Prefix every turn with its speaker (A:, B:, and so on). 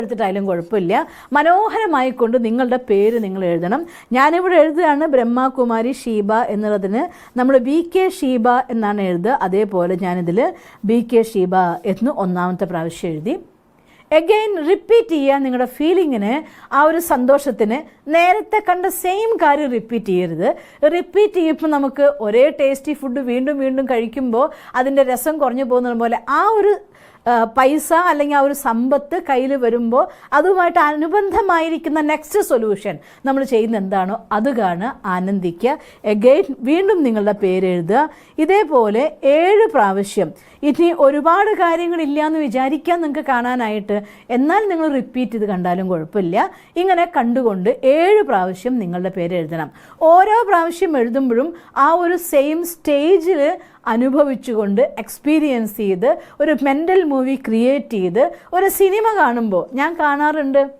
A: എടുത്തിട്ടായാലും കുഴപ്പമില്ല. മനോഹരമായിക്കൊണ്ട് നിങ്ങളുടെ പേര് നിങ്ങൾ എഴുതണം. ഞാനിവിടെ എഴുതുകയാണ് ബ്രഹ്മകുമാരി ഷീബ എന്നുള്ളതിന് നമ്മൾ BK ഷീബ എന്നാണ് എഴുതുക. അതേപോലെ ഞാനിതിൽ BK ഷീബ എന്ന് ഒന്നാമത്തെ പ്രാവശ്യം എഴുതി. എഗെയിൻ റിപ്പീറ്റ് ചെയ്യുക. നിങ്ങളുടെ ഫീലിങ്ങിന്, ആ ഒരു സന്തോഷത്തിന് നേരത്തെ കണ്ട സെയിം കാര്യം റിപ്പീറ്റ് ചെയ്യരുത്. റിപ്പീറ്റ് ചെയ്യുമ്പോൾ നമുക്ക് ഒരേ ടേസ്റ്റി ഫുഡ് വീണ്ടും വീണ്ടും കഴിക്കുമ്പോൾ അതിൻ്റെ രസം കുറഞ്ഞു പോകുന്നത് പോലെ ആ ഒരു പൈസ അല്ലെങ്കിൽ ആ ഒരു സമ്പത്ത് കയ്യിൽ വരുമ്പോൾ അതുമായിട്ട് അനുബന്ധമായിരിക്കുന്ന നെക്സ്റ്റ് സൊല്യൂഷൻ നമ്മൾ ചെയ്യുന്ന എന്താണോ അത് കാണുക, ആനന്ദിക്കുക. എഗെയിൻ വീണ്ടും നിങ്ങളുടെ പേര് എഴുതുക. ഇതേപോലെ 7 പ്രാവശ്യം. ഇനി ഒരുപാട് കാര്യങ്ങളില്ല എന്ന് വിചാരിക്കാൻ നിങ്ങൾക്ക് കാണാനായിട്ട്, എന്നാൽ നിങ്ങൾ റിപ്പീറ്റ് ചെയ്ത് കണ്ടാലും കുഴപ്പമില്ല. ഇങ്ങനെ കണ്ടുകൊണ്ട് 7 പ്രാവശ്യം നിങ്ങളുടെ പേര് എഴുതണം. ഓരോ പ്രാവശ്യം എഴുതുമ്പോഴും ആ ഒരു സെയിം സ്റ്റേജിൽ അനുഭവിച്ചുകൊണ്ട് എക്സ്പീരിയൻസ് ചെയ്ത് ഒരു മെൻ്റൽ മൂവി ക്രിയേറ്റ് ചെയ്ത് ഒരു സിനിമ കാണുമ്പോൾ ഞാൻ കാണാറുണ്ട്.